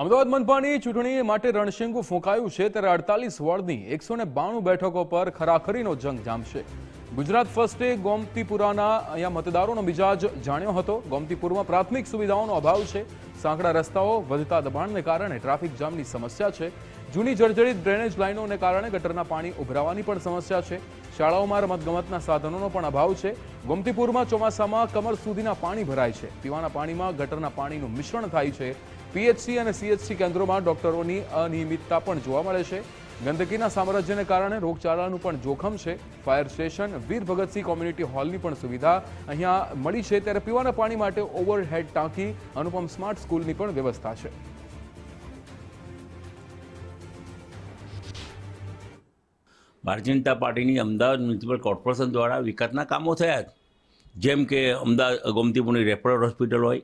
અમદાવાદ મનપાની ચૂંટણી માટે રણશીંગુ ફૂંકાયું છે ત્યારે 48 વોર્ડની 192 બેઠકો પર ખરાખરીનો જંગ જામશે। ગુજરાત ફર્સ્ટે ગોમતીપુરાના અહીંયા મતદારોનો મિજાજ જાણ્યો હતો। ગોમતીપુરમાં પ્રાથમિક સુવિધાઓનો અભાવ છે। સાંકડા રસ્તાઓ, વધતા દબાણને કારણે ટ્રાફિક જામની સમસ્યા છે। જૂની જર્જરિત ડ્રેનેજ લાઇનોને કારણે ગટરના પાણી ઉભરાવાની પણ સમસ્યા છે। શાળાઓમાં રમતગમતના સાધનોનો પણ અભાવ છે। ગોમતીપુરમાં ચોમાસામાં કમર સુધીના પાણી ભરાય છે। પીવાના પાણીમાં ગટરના પાણીનું મિશ્રણ થાય છે। પીએચસી અને સીએચસી કેન્દ્રોમાં ડોક્ટરોની અનિયમિતતા પણ જોવા મળે છે। ગંદકીના સામ્રાજ્યને કારણે રોગચાળાનું પણ જોખમ છે। ફાયર સ્ટેશન, વીર ભગતસિંહ કોમ્યુનિટી હોલની પણ સુવિધા અહીંયા મળી છે ત્યારે પીવાના પાણી માટે ઓવરહેડ ટાંકી, અનુપમ સ્માર્ટ સ્કૂલની પણ વ્યવસ્થા છે। ભારતીય જનતા પાર્ટીની અમદાવાદ મ્યુનિસિપલ કોર્પોરેશન દ્વારા વિકાસના કામો થયા, જેમ કે અમદાવાદ ગોમતીપુરની રેફરલ હોસ્પિટલ હોય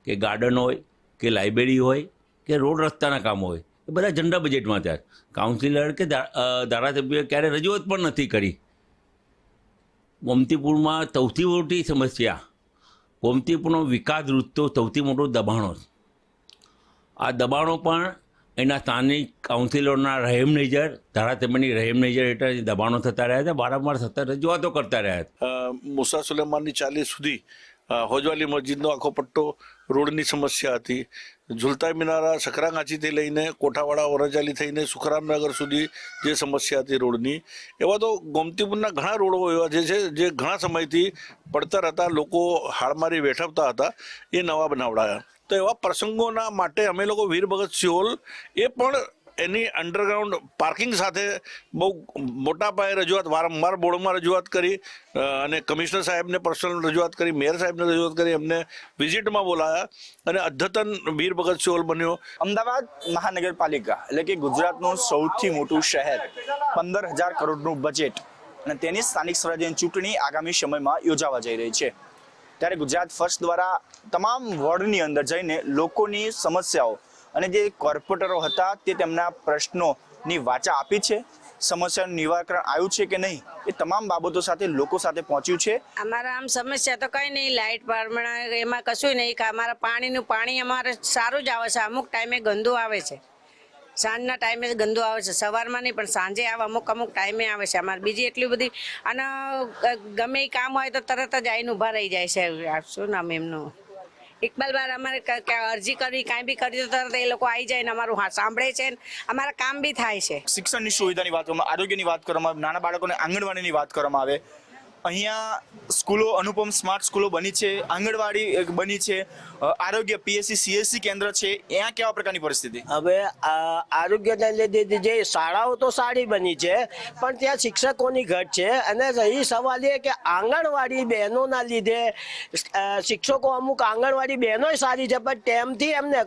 કે ગાર્ડન હોય કે લાઇબ્રેરી હોય કે રોડ રસ્તાના કામો હોય, એ બધા જનરલ બજેટમાં થયા। કાઉન્સિલર કે ધારાસભ્યોએ ક્યારે રજૂઆત પણ નથી કરી। ગોમતીપુરમાં સૌથી મોટી સમસ્યા, ગોમતીપુરનો વિકાસ રૂચતો સૌથી મોટો દબાણો। આ દબાણો પણ એના સ્થાનિક કાઉન્સિલરોના રહેમ નજર, ધારાસભ્યની રહેમ નજર હેઠળ દબાણો થતા રહ્યા છે। વારંવાર સતત રજૂઆતો કરતા રહ્યા। મુસા સુલેમાનની ચાલી સુધી હોજવાલી મસ્જિદનો આખો પટ્ટો રોડની સમસ્યા હતી। ઝુલતા મિનારા સકરાગાંચીથી લઈને કોઠાવાડા વરજાલી થઈને સુખરામનગર સુધી જે સમસ્યા હતી રોડની, એવા તો ગોમતીપુરના ઘણા રોડો એવા જે છે જે ઘણા સમયથી પડતર હતા, લોકો હાડમારી વેઠવતા હતા, એ નવા બનાવડાયા। તો એવા પ્રસંગોના માટે અમે લોકો વીર ભગતસિંહ હોલ એ પણ એની અંડરગ્રાઉન્ડ પાર્કિંગ સાથે બહુ મોટા પાયે રજૂઆત, વારંવાર બોર્ડમાં રજૂઆત કરી અને કમિશનર સાહેબને પર્સનલ રજૂઆત કરી, મેયર સાહેબને રજૂઆત કરી, એમને વિઝિટમાં બોલાયા અને અદ્યતન વીર ભગતસિંહ હોલ બન્યો। અમદાવાદ મહાનગરપાલિકા એટલે કે ગુજરાતનું સૌથી મોટું શહેર, 15,000 કરોડનું બજેટ અને તેની સ્થાનિક સ્વરાજ્યની ચૂંટણી આગામી સમયમાં યોજાવા જઈ રહી છે। ત્યારે ગુજરાત ફર્સ્ટ દ્વારા તમામ વોર્ડની અંદર જઈને લોકોની સમસ્યાઓ અને જે કોર્પોરેટરો હતા તે તેમના પ્રશ્નોની વાચા આપી છે। સમસ્યાનું નિવારણ આવ્યું છે કે નહીં એ તમામ બાબતો સાથે લોકો સાથે પહોંચ્યું છે। અમારા આમ સમસ્યા તો કઈ નહીં, લાઇટ પરમાણે એમાં કશું નહીં કે અમારા પાણી અમારે સારું જ આવે છે। અમુક ટાઈમે ગંદુ આવે છે, સાંજના ટાઈમે ગંદુ આવે છે, સવારમાં નહીં પણ સાંજે આવે, અમુક ટાઈમે આવે છે। અમારે બીજી એટલી બધી અને ગમે એ કામ હોય તો તરત જ આવીને ઊભા રહી જાય છે। શું નામ એમનું, ઇકબાલ બાર, અમારે અરજી કરી કાંઈ બી કરી તો તરત એ લોકો આવી જાય ને અમારું સાંભળે છે, અમારા કામ બી થાય છે। શિક્ષણની સુવિધાની વાત કરવામાં, આરોગ્યની વાત કરવામાં આવે, નાના બાળકોને આંગણવાડીની વાત કરવામાં આવે, અહીંયા સ્કૂલો અનુપમ સ્માર્ટ સ્કૂલો બની છે, આંગણવાડી બની છે, આરોગ્ય પીએચસી સીએચસી કેન્દ્ર છે, ત્યાં કેવા પ્રકારની પરિસ્થિતિ? હવે આરોગ્યને લીધે જે શાળાઓ તો સારી બની છે પણ ત્યાં શિક્ષકોની ઘટ છે અને રહી સવાલ એ કે આંગણવાડી બહેનોના લીધે શિક્ષકો અમુક આંગણવાડી બહેનો સારી છે પણ ટેમથી એમને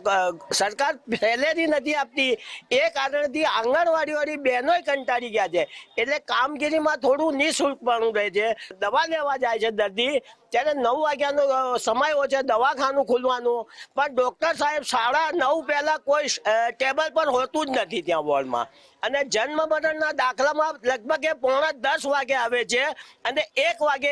સરકાર સેલેરી નથી આપતી, એ કારણથી આંગણવાડીવાળી બહેનો કંટાળી ગયા છે। એટલે કામગીરીમાં થોડું નિઃશુલ્કપણું રહે છે। દવા લેવા જાય છે દર્દી ત્યારે 9 વાગ્યાનો સમય હોય છે દવાખાનું ખુલવાનું, પણ ડોક્ટર સાહેબ 9:30 પહેલા કોઈ ટેબલ પર હોતું જ નથી ત્યાં વોર્ડમાં, અને જન્મ મરણના દાખલામાં લગભગ 9:45 વાગે આવે છે અને 1 વાગે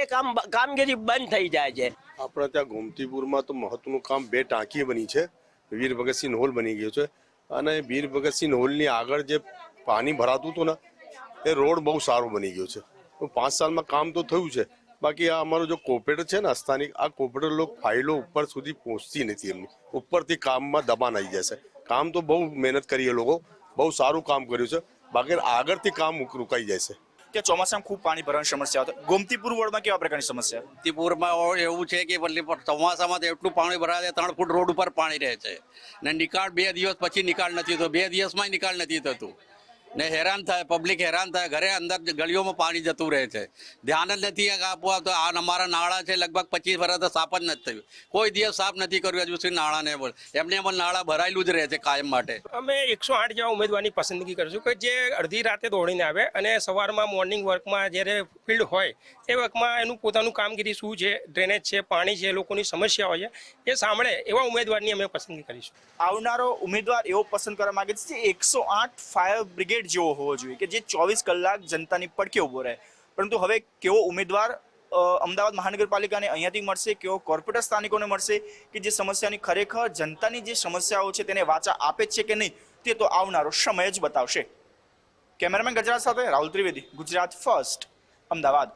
કામગીરી બંધ થઈ જાય છે। આપણે ત્યાં ગોમતીપુરમાં તો મહત્વનું કામ 2 ટાંકી બની છે, વીર ભગતસિંહ હોલ બની ગયો છે અને વીર ભગતસિંહ હોલની આગળ જે પાણી ભરાતું હતું ને એ રોડ બહુ સારો બની ગયો છે। 5 સાલમાં કામ તો થયું છે, બાકી આ અમારો જો કોર્પોરેટર છે ને સ્થાનિક, આ કોર્પોરેટર લોકો ફાઇલો ઉપર સુધી પહોંચતી નથી, એમની ઉપરથી કામમાં દબાણ આવી જશે। કામ તો બહુ મહેનત કરી, એ લોકો બહુ સારું કામ કર્યું છે, બાકી આગળથી કામ રોકાઈ જશે। કે ચોમાસામાં ખૂબ પાણી ભરવાની સમસ્યા હતી, ગોમતીપુર વોર્ડમાં કેવા પ્રકારની સમસ્યા? ગોમતીપુરમાં એવું છે કે ચોમાસામાં તો એટલું પાણી ભરાય છે, 3 ફૂટ રોડ ઉપર પાણી રહે છે ને નિકાલ 2 દિવસ પછી નિકાલ નથી થતો, 2 દિવસમાં નિકાલ નથી થતું ને હેરાન થાય, પબ્લિક હેરાન થાય, ઘરે અંદર ગલીઓમાં પાણી જતું રહે છે, ધ્યાન જ નથી આપવા। તો આ અમારા નાળા છે લગભગ 25 વર્ષ સાફ જ નથી થયું, કોઈ દિવસ સાફ નથી કર્યું હજુ સુધી નાળાને, બોલ એમને એમ નાળા ભરાયેલું જ રહે છે કાયમ માટે। અમે 108 જેવા ઉમેદવારની પસંદગી કરીશું કે જે અડધી રાતે દોડીને આવે અને સવારમાં મોર્નિંગ વર્કમાં જ્યારે ફિલ્ડ હોય એ વર્કમાં એનું પોતાનું કામગીરી શું છે, ડ્રેનેજ છે, પાણી છે, લોકોની સમસ્યા હોય છે, એ સાંભળે એવા ઉમેદવારની અમે પસંદગી કરીશું। આવનારો ઉમેદવાર એવો પસંદ કરવા માંગે છે 108 ફાયર બ્રિગેડ જેવો હોવો જોઈએ કે જે 24 કલાક જનતાની પડખે ઊભો રહે, પરંતુ હવે કેવો ઉમેદવાર અમદાવાદ મહાનગરપાલિકાને અહીંયાથી મળશે, કેવો કોર્પોરેટર સ્થાનિકોને મળશે કે જે સમસ્યાની ખરેખર જનતાની જે સમસ્યાઓ છે તેને વાચા આપે છે કે નહીં, તે તો આવનારો સમય જ બતાવશે. કેમેરામેન ગજરાત સાથે રાહુલ ત્રિવેદી, ગુજરાત ફર્સ્ટ, અમદાવાદ.